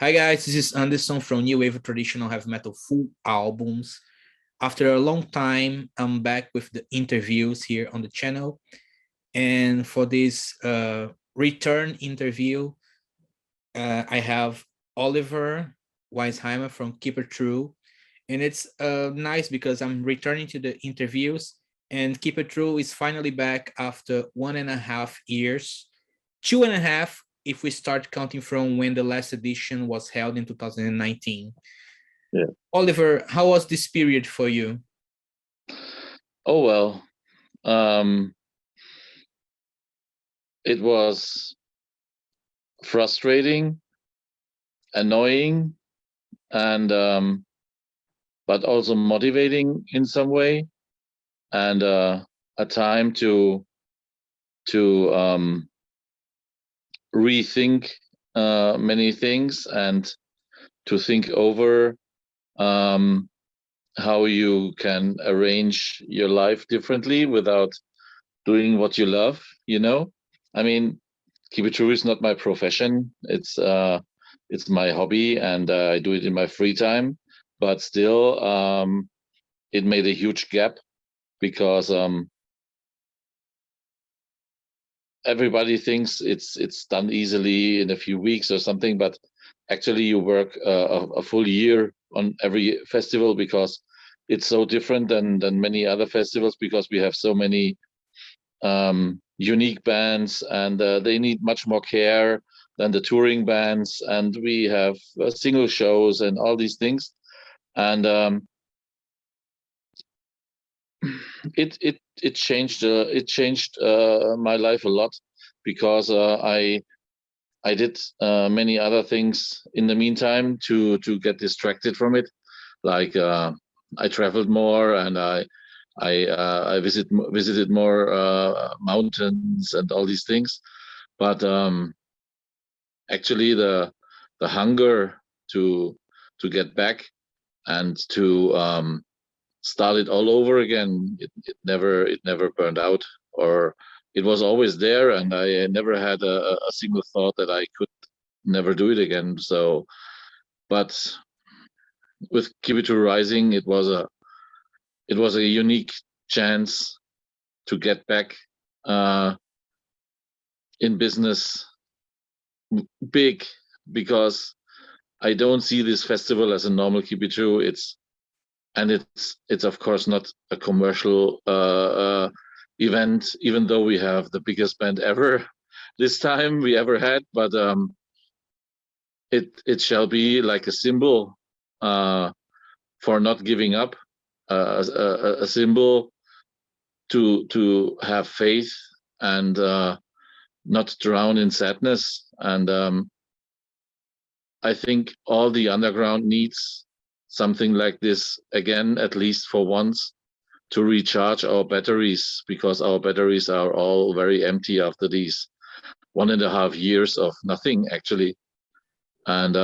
Hi guys, this is Anderson from NWOTHM Traditional Heavy Metal Full Albums. After a long time, I'm back with the interviews here on the channel. And for this return interview, I have Oliver Weinsheimer from Keep It True. And it's nice because I'm returning to the interviews, and Keep It True is finally back after 1.5 years, 2.5 if we start counting from when the last edition was held in 2019. Yeah. Oliver, how was this period for you? Oh, well, it was frustrating, annoying, and but also motivating in some way, and a time to rethink many things and to think over how you can arrange your life differently without doing what you love. I mean, Keep It True is not my profession. It's my hobby, and I do it in my free time. But still, it made a huge gap because everybody thinks it's done easily in a few weeks or something. But actually, you work a full year on every festival because it's so different than many other festivals, because we have so many unique bands, and they need much more care than the touring bands, and we have single shows and all these things, and it changed my life a lot, because I did many other things in the meantime to get distracted from it, like I traveled more, and I visited more mountains and all these things, but actually the hunger to get back and to start it all over again, it never burned out, or it was always there, and I never had a single thought that I could never do it again. So, but with Keep It True Rising, it was a unique chance to get back in business big, because I don't see this festival as a normal Keep It True. It's of course not a commercial event, even though we have the biggest band ever this time we ever had, but it shall be like a symbol for not giving up, a symbol to have faith and not drown in sadness. And I think all the underground needs something like this again, at least for once, to recharge our batteries, because our batteries are all very empty after these 1.5 years of nothing, actually. And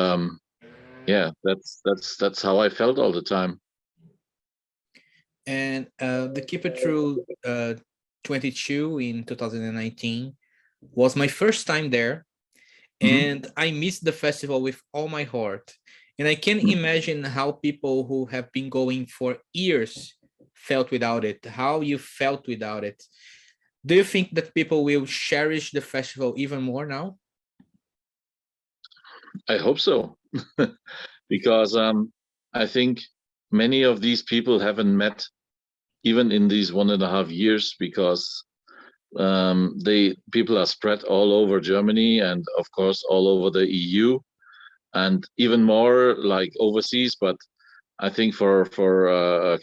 yeah, that's how I felt all the time. And the Keep It True 22 in 2019 was my first time there, and I missed the festival with all my heart. And I can imagine how people who have been going for years felt without it, how you felt without it. Do you think that people will cherish the festival even more now? I hope so, because I think many of these people haven't met even in these 1.5 years, because people are spread all over Germany, and of course all over the EU, and even more like overseas. But I think for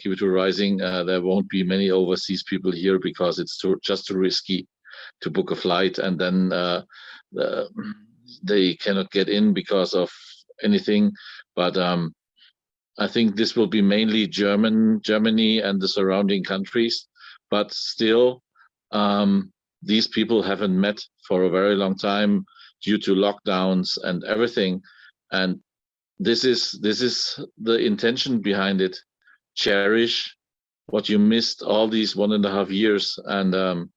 Keep It True Rising, there won't be many overseas people here, because it's just too risky to book a flight, and then they cannot get in because of anything. But I think this will be mainly Germany and the surrounding countries. But still, these people haven't met for a very long time due to lockdowns and everything. And this is the intention behind it. Cherish what you missed all these 1.5 years. And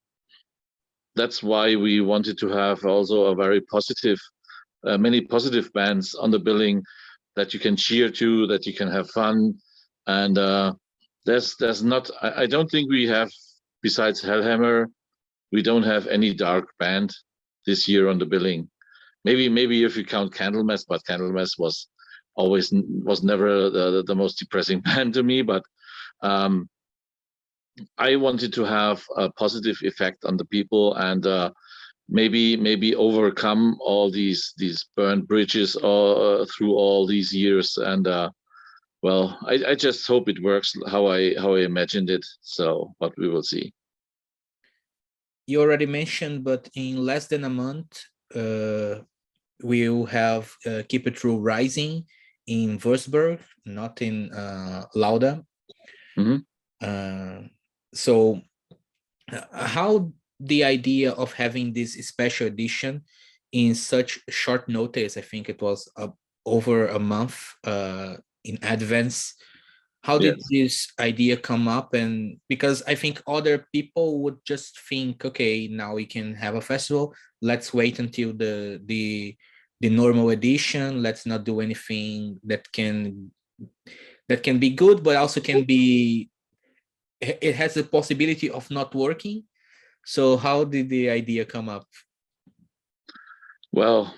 that's why we wanted to have also a very positive many positive bands on the billing that you can cheer to, that you can have fun, and there's not. I don't think we have, besides Hellhammer, we don't have any dark band this year on the billing. Maybe if you count Candlemass, but Candlemass was never the most depressing band to me. But I wanted to have a positive effect on the people, and maybe overcome all these burned bridges through all these years. And well, I just hope it works how I imagined it. So, but we will see. You already mentioned, but in less than a month, we'll have Keep It True Rising in Würzburg, not in Lauda. Mm-hmm. So how the idea of having this special edition in such short notice, I think it was over a month in advance, how did this idea come up? And because I think other people would just think, okay, now we can have a festival, let's wait until the normal edition, let's not do anything that can be good, but also can be, it has the possibility of not working. So how did the idea come up? Well,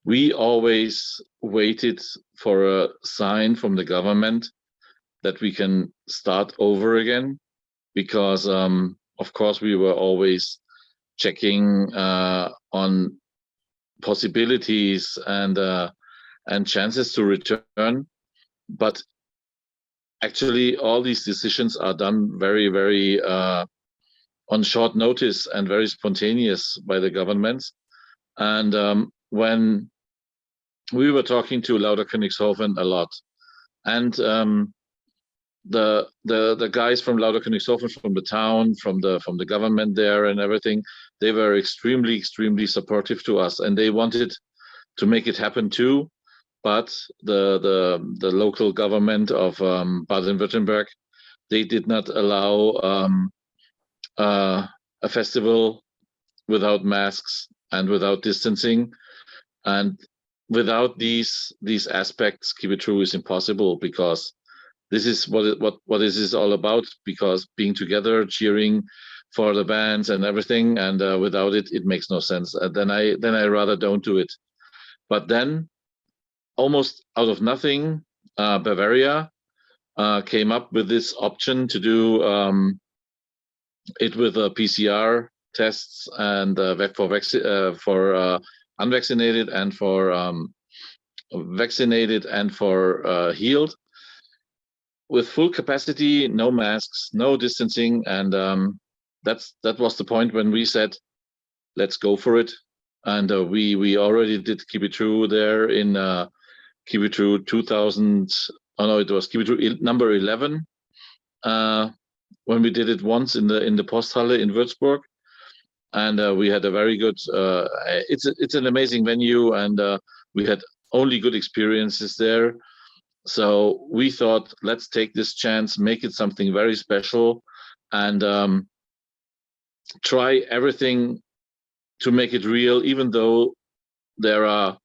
we always waited for a sign from the government that we can start over again, because of course we were always checking on possibilities and chances to return, but actually all these decisions are done very on short notice and very spontaneous by the governments. And when we were talking to Lauda Königshofen a lot, and the guys from Lauda Königshofen, from the town, from the government there and everything, they were extremely supportive to us, and they wanted to make it happen too. But the local government of Baden-Württemberg, they did not allow a festival without masks and without distancing, and without these aspects, Keep It True is impossible, because this is what this is all about, because being together, cheering for the bands and everything, and without it, it makes no sense. Then I rather don't do it. But then, almost out of nothing, Bavaria came up with this option to do it with PCR tests, and for unvaccinated and for vaccinated and for healed, with full capacity, no masks, no distancing, and that was the point when we said, let's go for it. And we already did Keep It True there in Keep It True 2000. Oh no, it was Keep It True number 11. When we did it once in the Posthalle in Würzburg, and we had a very good. It's an amazing venue, and we had only good experiences there. So we thought, let's take this chance, make it something very special, and try everything to make it real, even though there are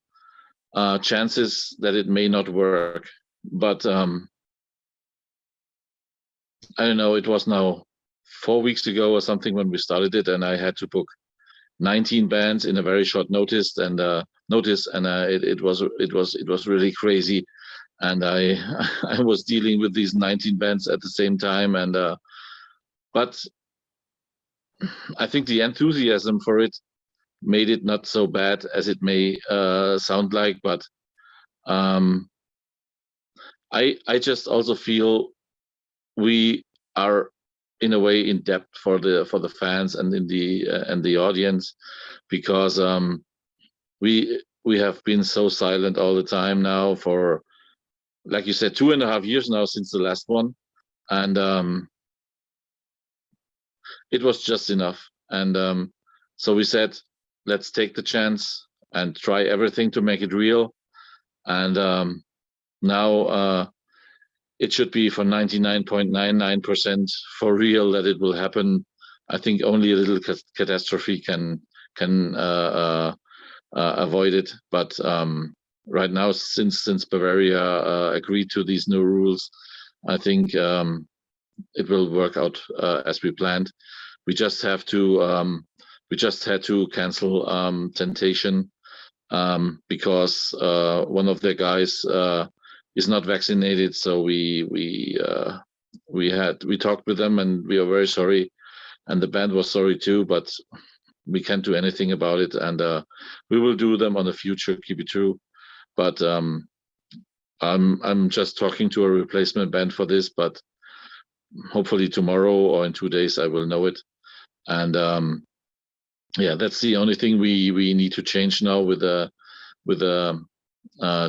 chances that it may not work. But I don't know, it was now 4 weeks ago or something when we started it, and I had to book 19 bands in a very short notice, and it was really crazy. And I was dealing with these 19 bands at the same time, and but I think the enthusiasm for it made it not so bad as it may sound like. But I just also feel we are in a way in debt for the fans and in the audience, because we have been so silent all the time now for, like you said, 2.5 years now since the last one, and it was just enough. And so we said, let's take the chance and try everything to make it real. And now it should be for 99.99% for real that it will happen. I think only a little catastrophe can avoid it. But right now, since Bavaria agreed to these new rules, I think it will work out as we planned. We just had to cancel Temptation because one of their guys is not vaccinated. So we talked with them, and we are very sorry, and the band was sorry too, but we can't do anything about it, and we will do them on the future. Keep it true, but I'm just talking to a replacement band for this, but hopefully tomorrow or in 2 days I will know it. And yeah, that's the only thing we need to change now with a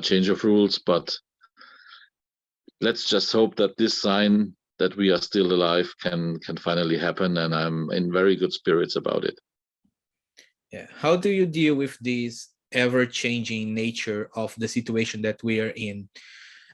change of rules. But let's just hope that this sign that we are still alive can finally happen, and I'm in very good spirits about it. Yeah. How do you deal with this ever-changing nature of the situation that we are in?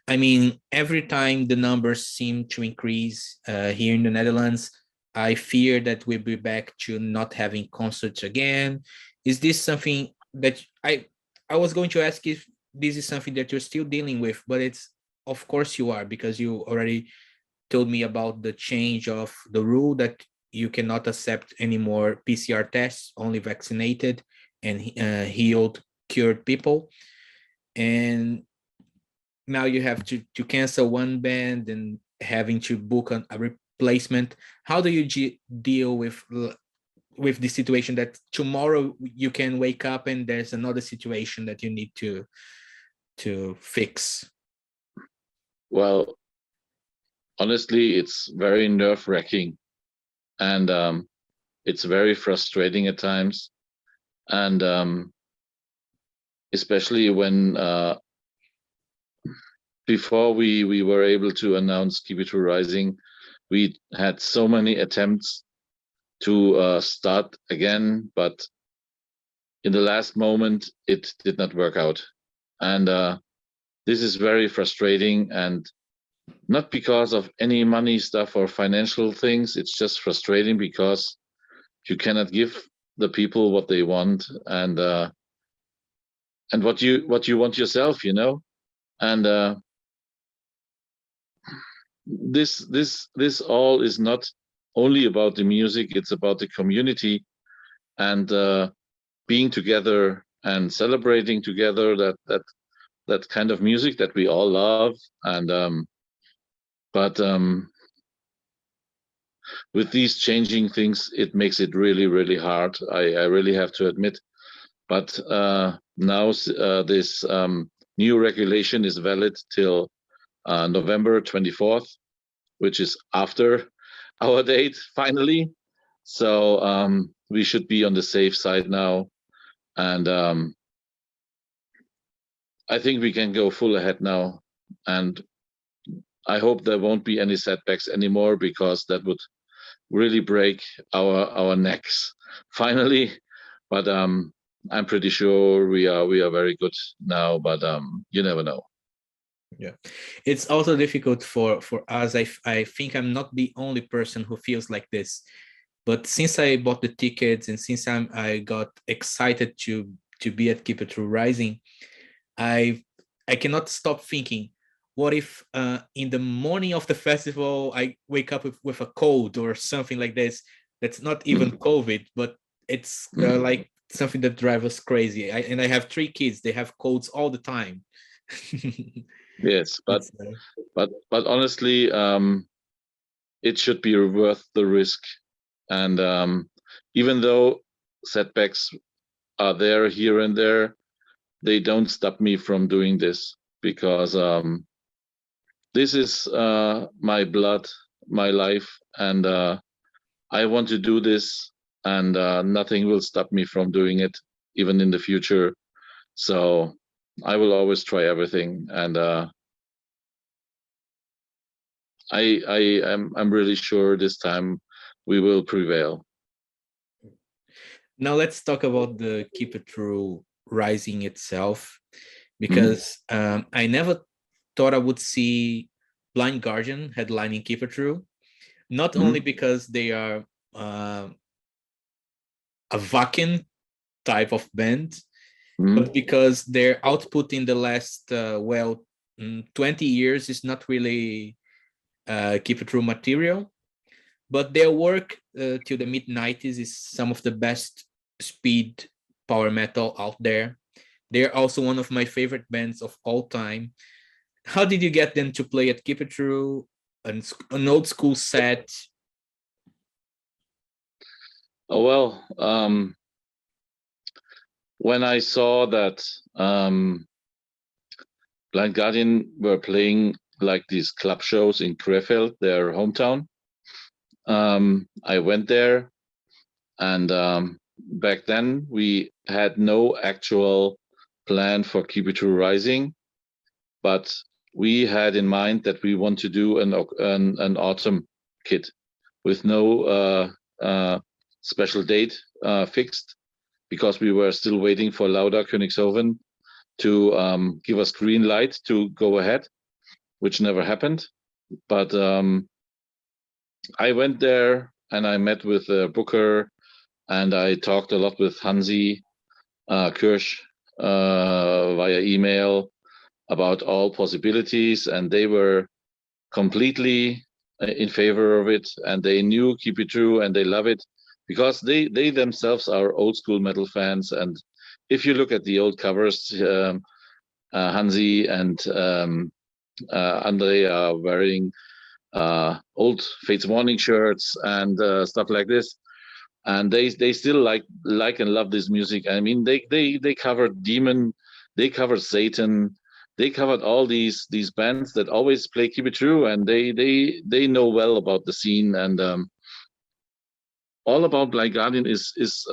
I mean, every time the numbers seem to increase here in the Netherlands, I fear that we'll be back to not having concerts again. Is this something that I was going to ask if this is something that you're still dealing with, but it's, of course you are, because you already told me about the change of the rule that you cannot accept any more PCR tests, only vaccinated and healed, cured people. And now you have to cancel one band and having to book a replacement. How do you deal with the situation that tomorrow you can wake up and there's another situation that you need to fix? Well, honestly, it's very nerve-wracking, and it's very frustrating at times, and especially when before we were able to announce Keep It True Rising, we had so many attempts to start again, but in the last moment it did not work out, and this is very frustrating, and not because of any money stuff or financial things. It's just frustrating because you cannot give the people what they want, and what you want yourself, you know. And this all is not only about the music, it's about the community, and being together and celebrating together that kind of music that we all love. And but with these changing things, it makes it really, really hard. I really have to admit. But now this new regulation is valid till November 24th, which is after our date finally. So we should be on the safe side now, and I think we can go full ahead now. And I hope there won't be any setbacks anymore, because that would really break our necks finally. But I'm pretty sure we are very good now, but you never know. Yeah, it's also difficult for us. I think I'm not the only person who feels like this, but since I bought the tickets and since I got excited to be at Keep It True Rising, I cannot stop thinking, what if in the morning of the festival I wake up with a cold or something like this? That's not even COVID, but it's like something that drives us crazy. And I have 3 kids; they have colds all the time. Yes, but honestly, it should be worth the risk. And even though setbacks are there here and there, they don't stop me from doing this, because this is my blood, my life, and I want to do this, and nothing will stop me from doing it, even in the future. So I will always try everything, and I'm really sure this time we will prevail. Now let's talk about the Keep It True Rising itself, because I never thought I would see Blind Guardian headlining Keep It True, not only because they are a Wacken type of band, Mhm. but because their output in the last 20 years is not really keep it true material, but their work till the mid 90s is some of the best speed power metal out there. They're also one of my favorite bands of all time. How did you get them to play at Keep It True, an old school set? Oh well, when I saw that Blind Guardian were playing like these club shows in Krefeld, their hometown, I went there, and back then we had no actual plan for Keep It True Rising, but we had in mind that we want to do an autumn kit with no special date fixed, because we were still waiting for Lauda Königshoven to give us green light to go ahead, which never happened. But I went there and I met with Booker, and I talked a lot with Hansi Kirsch via email about all possibilities, and they were completely in favor of it, and they knew Keep It True and they love it because they themselves are old school metal fans. And if you look at the old covers, Hansi and Andre are wearing old Fates Warning shirts and stuff like this, and they still like and love this music. I mean, they covered Demon, they covered Satan, they covered all these bands that always play Keep It True, and they know well about the scene. And All About Blind Guardian is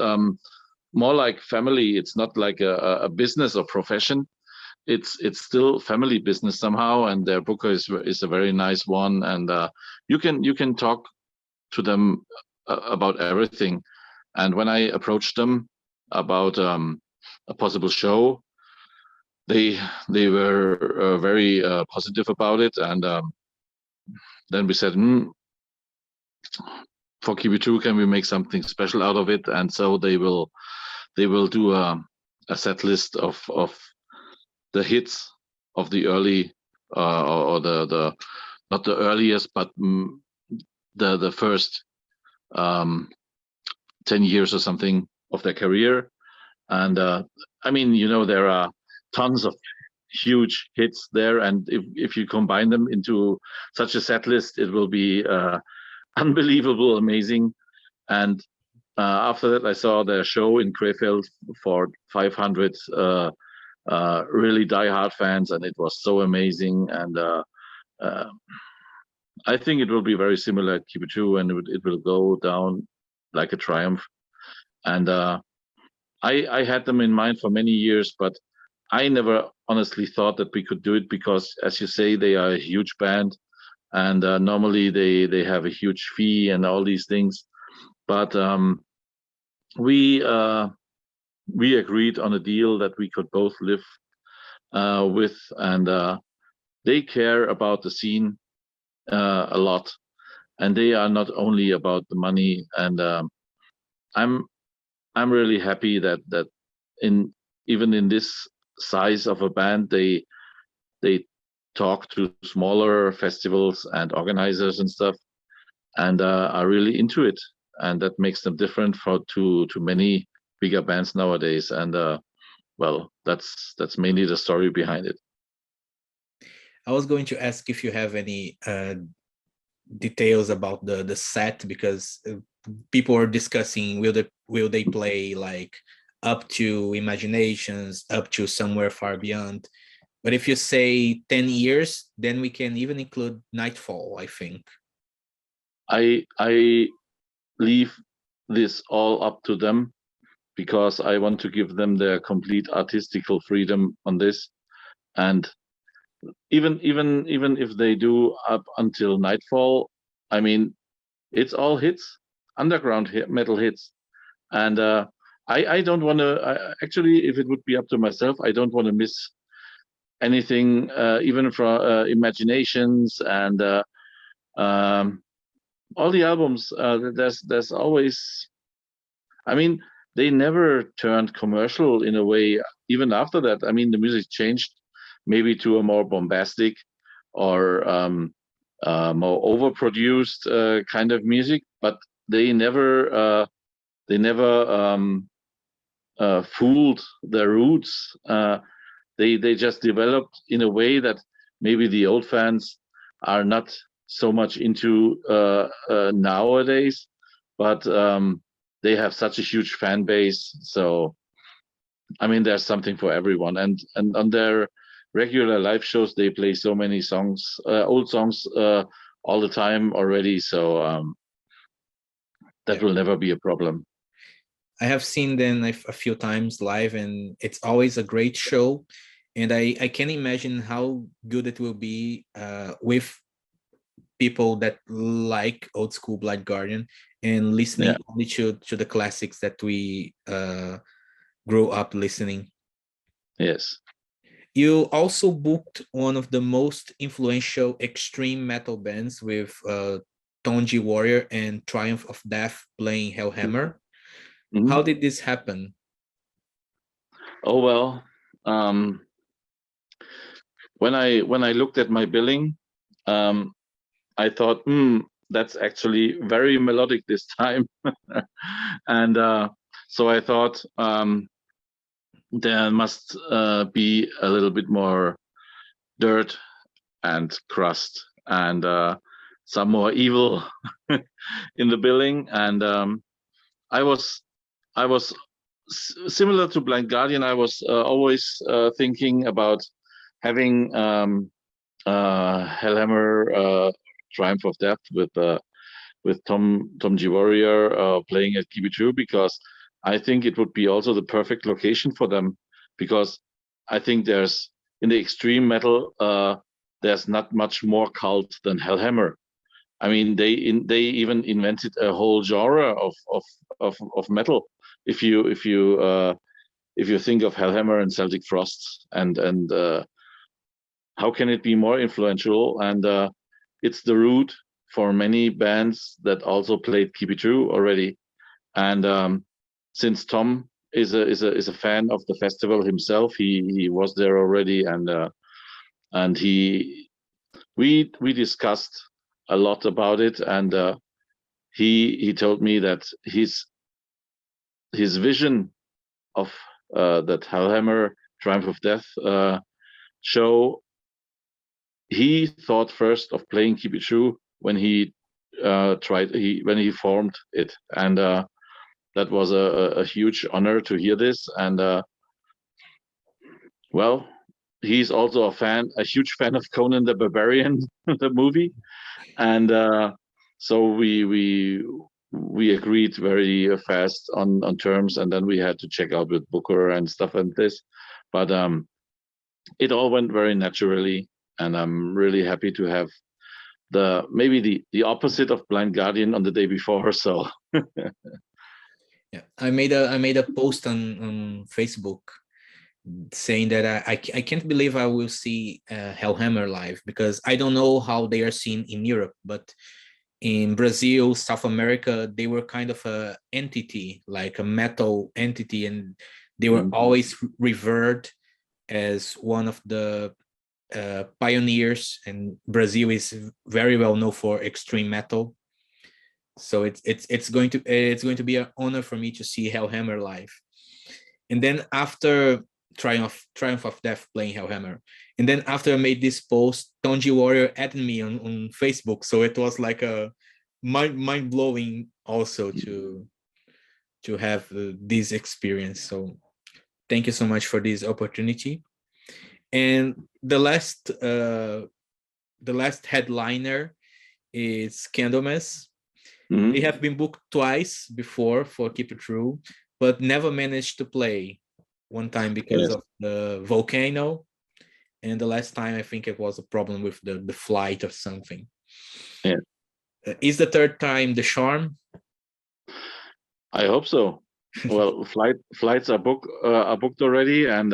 more like family. It's not like a business or profession. It's still family business somehow, and their booker is a very nice one, and you can talk to them about everything. And when I approached them about a possible show, they were very positive about it, and then we said, for Keep It True, can we make something special out of it? And so they will do a set list of the hits of the early or the not the earliest, but the first 10 years or something of their career. And I mean, there are tons of huge hits there, and if you combine them into such a set list, it will be unbelievable, amazing. And after that, I saw their show in Krefeld for 500 really diehard fans, and it was so amazing. And I think it will be very similar at Keep It True, and it will go down like a triumph. And I had them in mind for many years, but I never honestly thought that we could do it because, as you say, they are a huge band, and normally they have a huge fee and all these things. But we agreed on a deal that we could both live with, and they care about the scene a lot, and they are not only about the money. And I'm really happy that even in this size of a band, they talk to smaller festivals and organizers and stuff, and are really into it, and that makes them different to many bigger bands nowadays. And well, that's mainly the story behind it. I was going to ask if you have any details about the set, because people are discussing will they play like up to Imaginations, up to Somewhere Far Beyond. But if you say 10 years, then we can even include Nightfall, I think. I leave this all up to them, because I want to give them their complete artistical freedom on this. And even if they do up until Nightfall, I mean, it's all hits, underground metal hits. And I don't want to, actually, if it would be up to myself, I don't want to miss anything, even from Imaginations and all the albums. There's always, I mean, they never turned commercial in a way. Even after that, I mean, the music changed maybe to a more bombastic or more overproduced kind of music, but they never fooled their roots. They just developed in a way that maybe the old fans are not so much into nowadays, but they have such a huge fan base. So I mean, there's something for everyone, and on their regular live shows they play so many songs, old songs, all the time already. So that will never be a problem. I have seen them a few times live, and it's always a great show. And I can imagine how good it will be with people that like old school Blind Guardian and listening only to the classics that we grew up listening. Yes. You also booked one of the most influential extreme metal bands with Tonji Warrior and Triumph of Death playing Hellhammer. Mm-hmm. How did this happen? Oh, well, when I looked at my billing, I thought, that's actually very melodic this time. And so I thought there must be a little bit more dirt and crust and some more evil in the billing. And I was similar to Blind Guardian. I was always thinking about having Hellhammer, Triumph of Death with Tom G. Warrior playing at Keep It True, because I think it would be also the perfect location for them, because I think there's in the extreme metal there's not much more cult than Hellhammer. I mean, they even invented a whole genre of metal. If you think of Hellhammer and Celtic Frost and how can it be more influential? And it's the root for many bands that also played Keep It True already. And since Tom is a fan of the festival himself, he was there already, and we discussed a lot about it, and he told me that his vision of that Hellhammer Triumph of Death show, he thought first of playing Keep It True when he formed it, and that was a huge honor to hear this. And well, he's also a huge fan of Conan the Barbarian, the movie, and so we agreed very fast on terms, and then we had to check out with Booker and stuff and this, but it all went very naturally, and I'm really happy to have maybe the opposite of Blind Guardian on the day before. So yeah, I made a post on Facebook saying that I can't believe I will see Hellhammer live, because I don't know how they are seen in Europe, but in Brazil, South America, they were kind of a entity, like a metal entity, and they were always revered as one of the pioneers, and Brazil is very well known for extreme metal. So it's going to be an honor for me to see Hellhammer live. And then after Triumph of Death playing Hellhammer, and then after I made this post, Tonji Warrior added me on Facebook, so it was like a mind-blowing also to have this experience. So thank you so much for this opportunity. And the last headliner is Candlemas. Mm-hmm. They have been booked twice before for Keep It True, but never managed to play. One time because of the volcano, and the last time I think it was a problem with the flight or something. Yeah. Is the third time the charm? I hope so. Well, flights are booked already, and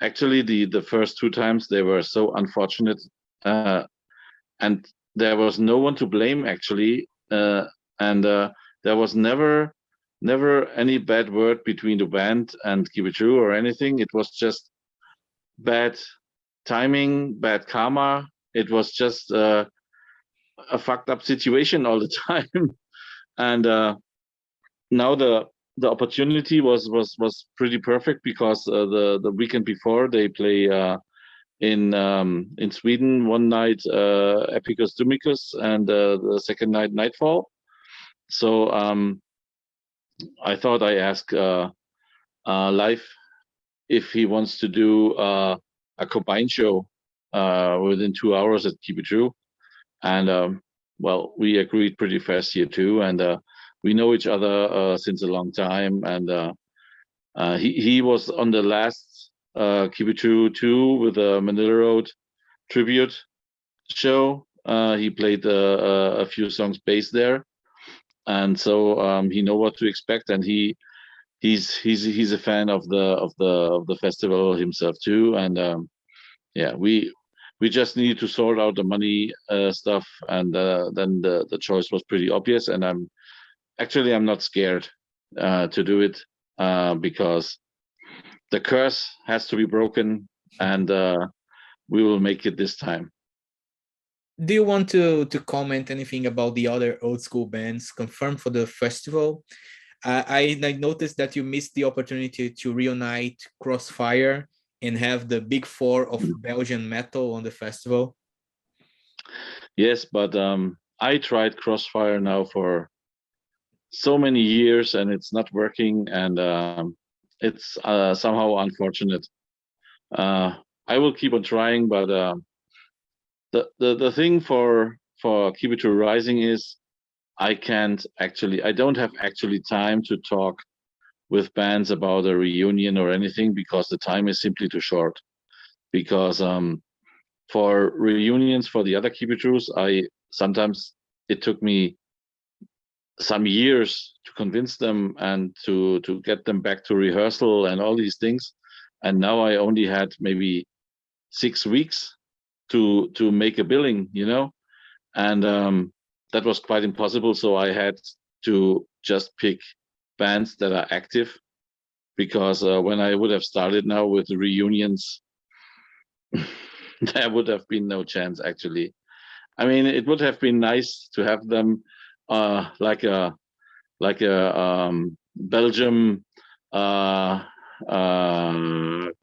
actually the first two times they were so unfortunate, and there was no one to blame actually, and there was never never any bad word between the band and Keep It True or anything. It was just bad timing, bad karma. It was just a fucked up situation all the time. And now the opportunity was pretty perfect, because the weekend before they play in Sweden one night Epicus Dumicus, and the second night Nightfall. So I thought I ask Live if he wants to do a combined show within 2 hours at Keep It True, and well, we agreed pretty fast here too, and we know each other since a long time, and he was on the last Keep It True 2 with the Manila Road tribute show. He played a few songs bass there, and so he know what to expect, and he's a fan of the festival himself too, and yeah, we just needed to sort out the money stuff, and then the choice was pretty obvious, and I'm not scared to do it, because the curse has to be broken, and we will make it this time. Do you want to comment anything about the other old school bands confirmed for the festival? I noticed that you missed the opportunity to reunite Crossfire and have the big four of Belgian metal on the festival. Yes, but I tried Crossfire now for so many years, and it's not working, and it's somehow unfortunate. I will keep on trying, but the thing for Keep It True Rising is I don't have actually time to talk with bands about a reunion or anything, because the time is simply too short. Because for reunions for the other Keep It Trues, sometimes it took me some years to convince them and to get them back to rehearsal and all these things, and now I only had maybe 6 weeks to make a billing, and that was quite impossible. So I had to just pick bands that are active, because when I would have started now with the reunions, there would have been no chance, actually. I mean, it would have been nice to have them like a Belgium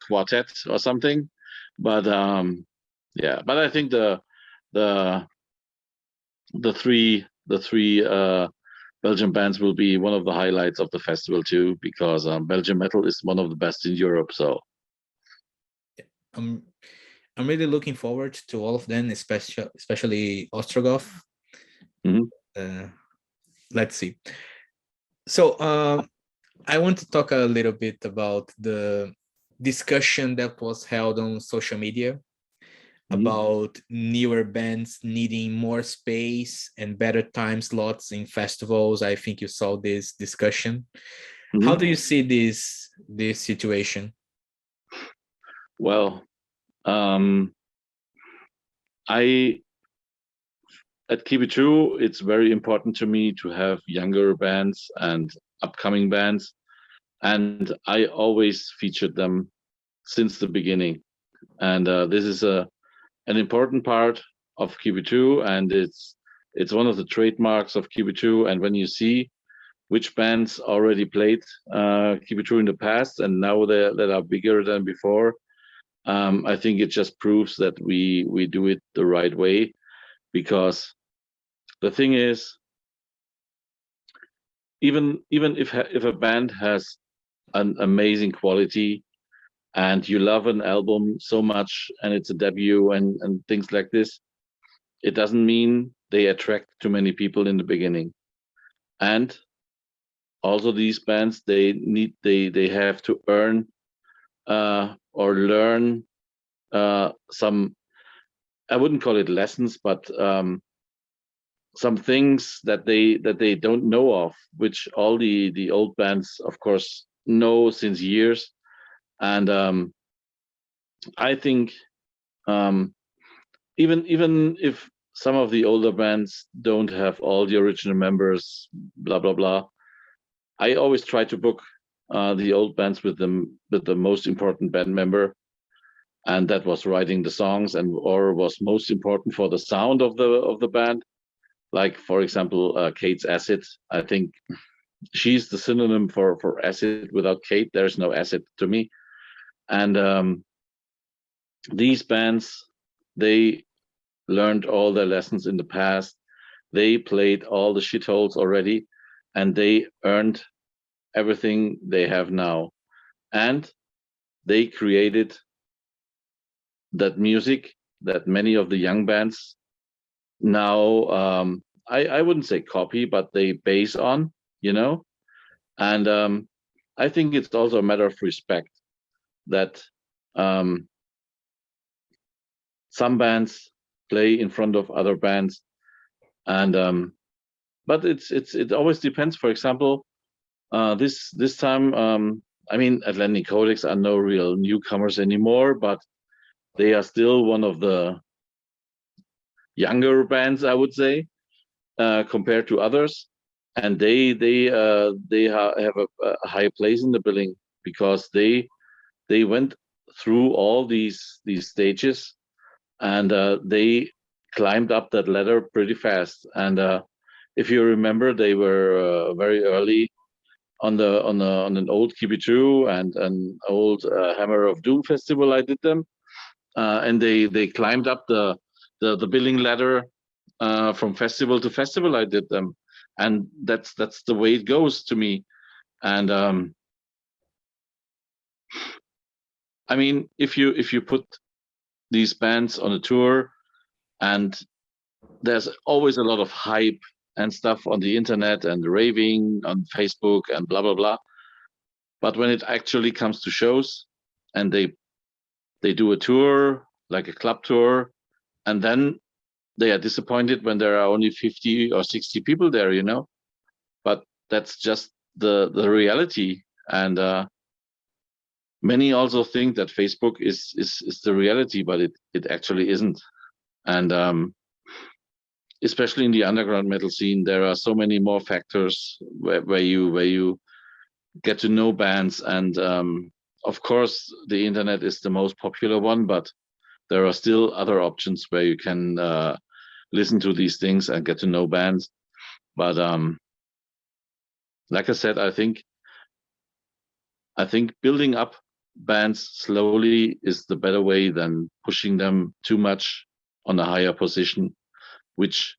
quartet or something, but yeah. But I think the three Belgian bands will be one of the highlights of the festival too, because Belgian metal is one of the best in Europe. So I'm really looking forward to all of them, especially Ostrogoth. Mm-hmm. Let's see. So I want to talk a little bit about the discussion that was held on social media about newer bands needing more space and better time slots in festivals. I think you saw this discussion. How do you see this situation? Well, at Keep It True, it's very important to me to have younger bands and upcoming bands, and I always featured them since the beginning. And this is an important part of Keep It True, and it's one of the trademarks of Keep It True. And when you see which bands already played Keep It True in the past, and now that are bigger than before, I think it just proves that we do it the right way. Because the thing is, even if a band has an amazing quality and you love an album so much and it's a debut and things like this, it doesn't mean they attract too many people in the beginning. And also these bands, they have to earn or learn some, I wouldn't call it lessons, but some things that they don't know of, which all the old bands, of course, know since years. And I think even if some of the older bands don't have all the original members, blah blah blah, I always try to book the old bands with the most important band member, and that was writing the songs and or was most important for the sound of the band. Like for example, Kate's Acid. I think she's the synonym for acid. Without Kate, there's no acid to me. And these bands, they learned all their lessons in the past. They played all the shitholes already, and they earned everything they have now. And they created that music that many of the young bands now, I wouldn't say copy, but they base on, you know. And I think it's also a matter of respect that some bands play in front of other bands, and but it always depends. For example, this time, I mean, Atlantic Codex are no real newcomers anymore, but they are still one of the younger bands, I would say, compared to others, and they have a high place in the billing because they went through all these stages, and they climbed up that ladder pretty fast. And if you remember, they were very early on an old Keep It True and an old Hammer of Doom festival. I did them, and they climbed up the billing ladder from festival to festival. I did them, and that's the way it goes to me. And I mean, if you put these bands on a tour, and there's always a lot of hype and stuff on the internet and raving on Facebook and blah blah blah, but when it actually comes to shows, and they do a tour like a club tour, and then they are disappointed when there are only 50 or 60 people there, you know. But that's just the reality. And many also think that Facebook is the reality, but it actually isn't. And especially in the underground metal scene, there are so many more factors where you get to know bands. And of course, the internet is the most popular one, but there are still other options where you can listen to these things and get to know bands. But like I said, I think building up bands slowly is the better way than pushing them too much on a higher position, which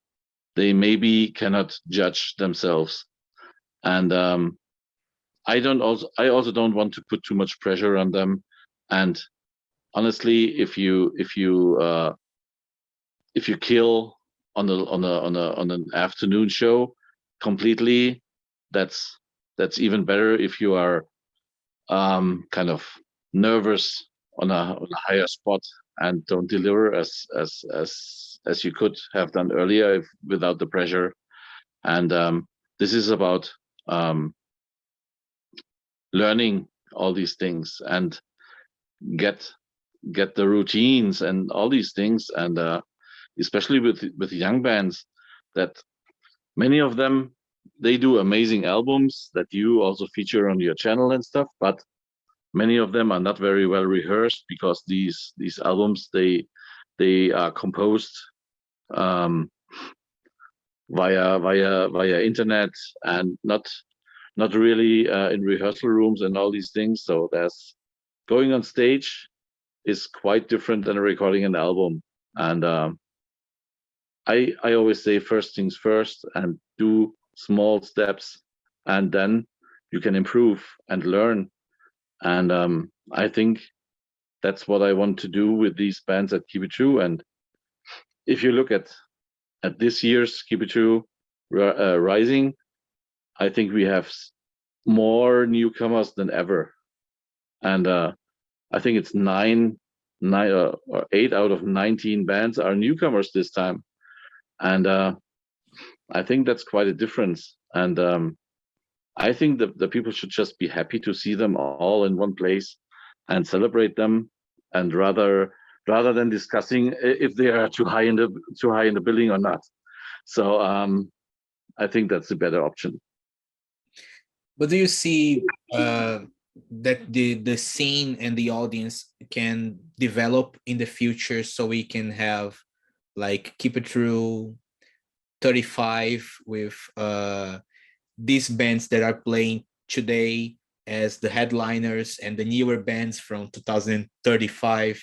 they maybe cannot judge themselves. And I also don't want to put too much pressure on them. And honestly, if you kill on an afternoon show completely, that's even better. If you are kind of nervous on a higher spot and don't deliver as you could have done earlier without the pressure. And this is about learning all these things and get the routines and all these things. And especially with young bands, that many of them, they do amazing albums that you also feature on your channel and stuff, but many of them are not very well rehearsed, because these albums, they are composed via internet, and not really in rehearsal rooms and all these things. So there's going on stage is quite different than recording an album. And I always say first things first, and do small steps, and then you can improve and learn. And I think that's what I want to do with these bands at Keep It True. And if you look at this year's Keep It True Rising, I think we have more newcomers than ever. And I think it's 9 or 8 out of 19 bands are newcomers this time. And I think that's quite a difference. And I think the people should just be happy to see them all in one place and celebrate them, and rather than discussing if they are too high in the billing or not. So I think that's a better option. But do you see that the scene and the audience can develop in the future, so we can have like Keep It True 35 with these bands that are playing today as the headliners, and the newer bands from 2035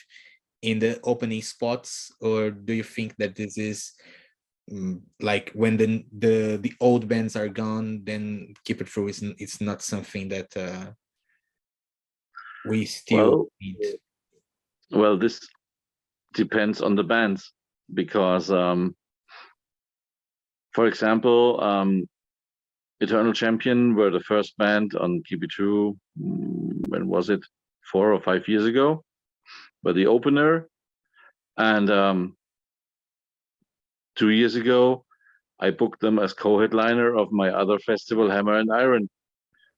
in the opening spots? Or do you think that this is like when the old bands are gone, then Keep It True is it's not something that we still Well, need? well, this depends on the bands because, for example, Eternal Champion were the first band on Keep It True. When was it? 4 or 5 years ago, but the opener. And 2 years ago, I booked them as co-headliner of my other festival, Hammer and Iron.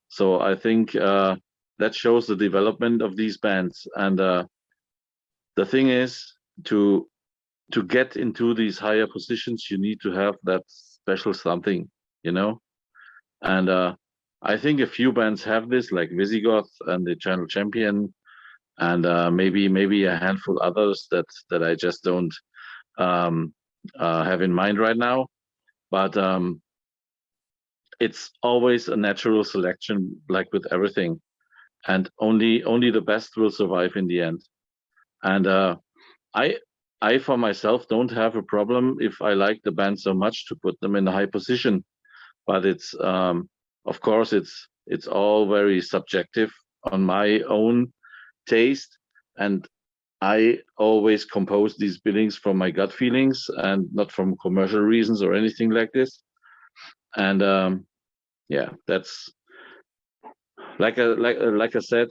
So I think that shows the development of these bands. And the thing is, to get into these higher positions, you need to have that special something, you know. And I think a few bands have this, like Visigoth and the Eternal Champion, and maybe a handful others that I just don't have in mind right now. But it's always a natural selection, like with everything, and only the best will survive in the end. And I for myself don't have a problem if I like the band so much to put them in a high position. But it's of course it's all very subjective on my own taste, and I always compose these billings from my gut feelings and not from commercial reasons or anything like this. And yeah, that's like I said,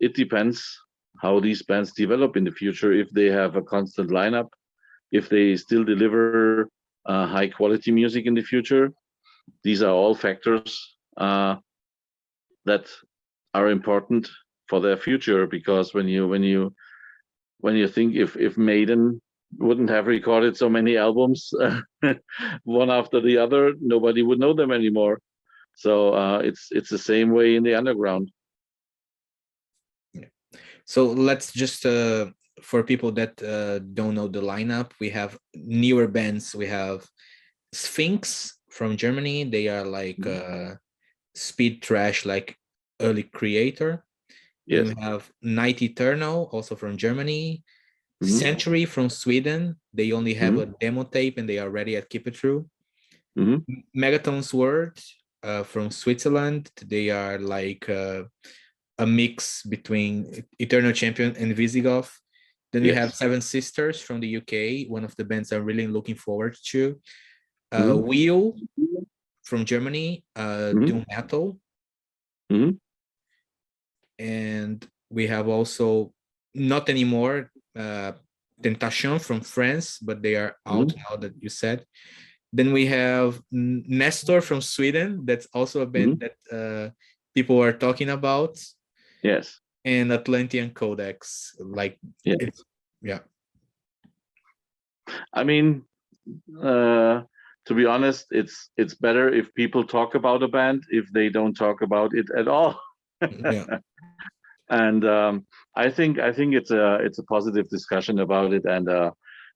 it depends how these bands develop in the future. If they have a constant lineup, if they still deliver high quality music in the future, these are all factors that are important for their future. Because when you think if Maiden wouldn't have recorded so many albums one after the other, nobody would know them anymore. So it's the same way in the underground. Yeah. So let's just for people that don't know the lineup, we have newer bands. We have Sphinx from Germany. They are like speed thrash, like early Creator. Then Yes. we have Night Eternal, also from Germany. Mm-hmm. Century from Sweden. They only have Mm-hmm. a demo tape and they are ready at Keep It True. Mm-hmm. Megaton's Word from Switzerland. They are like a mix between Eternal Champion and Visigoth. Then we have Yes. Seven Sisters from the UK, one of the bands I'm really looking forward to. Mm-hmm. Wheel from Germany, Mm-hmm. doom metal. Mm-hmm. And we have also, not anymore, Tentation from France, but they are out Mm-hmm. now that you said. Then we have Nestor from Sweden. That's also a band that people are talking about. Yes. And Atlantean Codex, like Yeah. it's, yeah. I mean, to be honest, it's better if people talk about a band if they don't talk about it at all. Yeah. And I think it's a positive discussion about it. And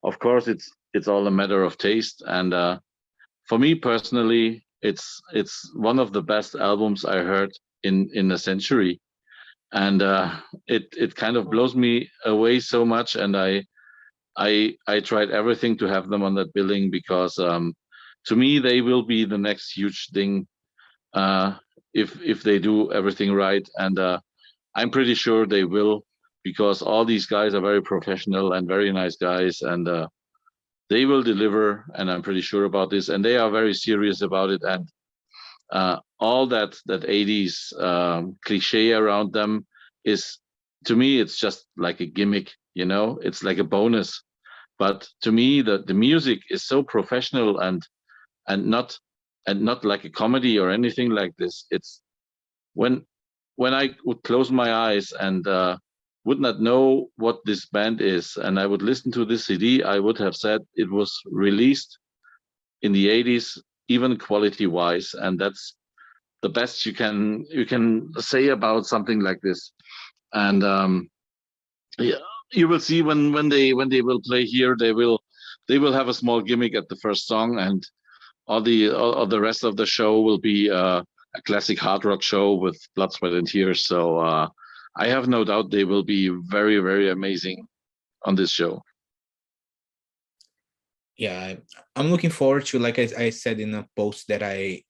of course, it's all a matter of taste. And for me personally, it's one of the best albums I heard in a century. And it kind of blows me away so much. And I tried everything to have them on that billing because to me they will be the next huge thing if they do everything right. And I'm pretty sure they will, because all these guys are very professional and very nice guys, and they will deliver. And I'm pretty sure about this. And they are very serious about it. And all that 80s cliche around them is, to me, it's just like a gimmick. It's like a bonus. But to me, the music is so professional and not like a comedy or anything like this. It's when I would close my eyes and would not know what this band is, and I would listen to this CD, I would have said it was released in the 80s, even quality wise. And the best you can say about something like this. And yeah, you will see when they will play here, they will have a small gimmick at the first song, and all the rest of the show will be a classic hard rock show with blood, sweat, and tears. So I have no doubt they will be very, very amazing on this show. Yeah, I'm looking forward to, like I said in a post, that I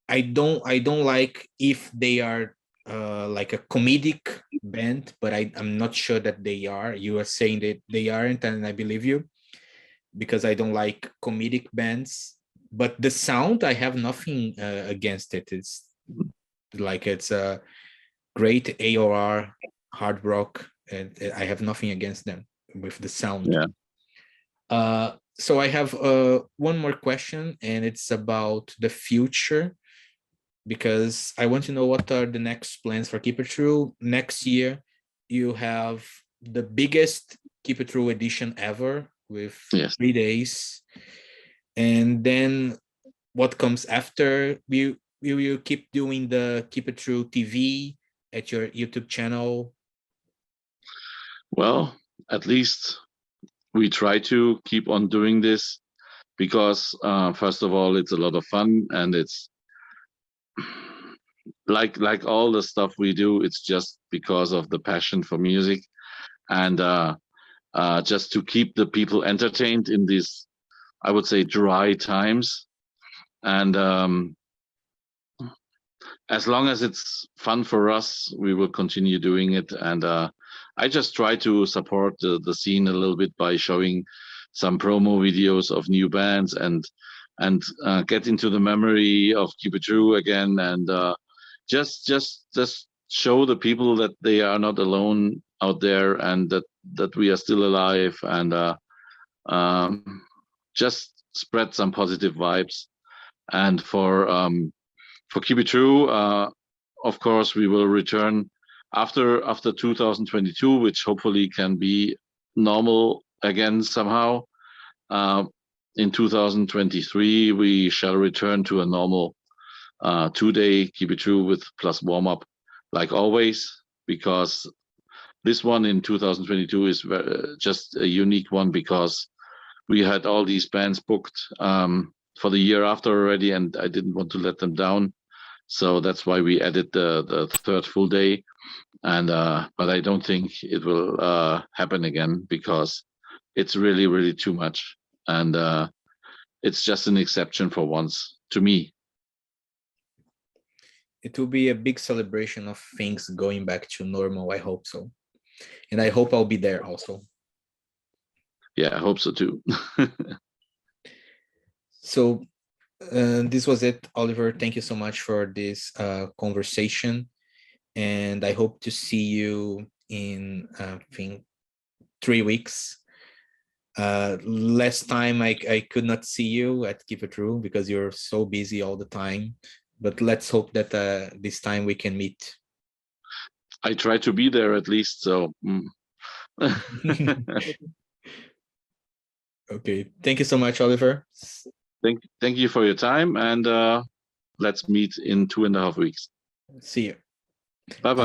don't like if they are like a comedic band, but I'm not sure that they are. You are saying that they aren't, and I believe you, because I don't like comedic bands. But the sound, I have nothing against it. It's like, it's a great AOR hard rock, and I have nothing against them with the sound. Yeah. So I have one more question, and it's about the future, because I want to know what are the next plans for Keep It True. Next year, you have the biggest Keep It True edition ever with 3 days. And then what comes after? Will you keep doing the Keep It True TV at your YouTube channel? Well, at least we try to keep on doing this, because first of all, it's a lot of fun, and it's like all the stuff we do, it's just because of the passion for music, and just to keep the people entertained in these, I would say, dry times. And as long as it's fun for us, we will continue doing it. And I just try to support the scene a little bit by showing some promo videos of new bands, and get into the memory of Keep It True again, and just show the people that they are not alone out there, and that we are still alive, and just spread some positive vibes. And for Keep It True, of course, we will return after 2022, which hopefully can be normal again somehow. In 2023, we shall return to a normal 2-day Keep It True with plus warm up, like always, because this one in 2022 is just a unique one, because we had all these bands booked for the year after already, and I didn't want to let them down. So that's why we added the third full day. And but I don't think it will happen again, because it's really, really too much. And it's just an exception for once, to me. It will be a big celebration of things going back to normal. I hope so. And I hope I'll be there also. Yeah, I hope so too. So this was it, Oliver. Thank you so much for this conversation. And I hope to see you in, I think, 3 weeks. Last time I could not see you at Keep It True because you're so busy all the time. But let's hope that this time we can meet. I try to be there at least, so. Okay, thank you so much, Oliver. Thank you for your time, and let's meet in 2.5 weeks. See you. Bye-bye.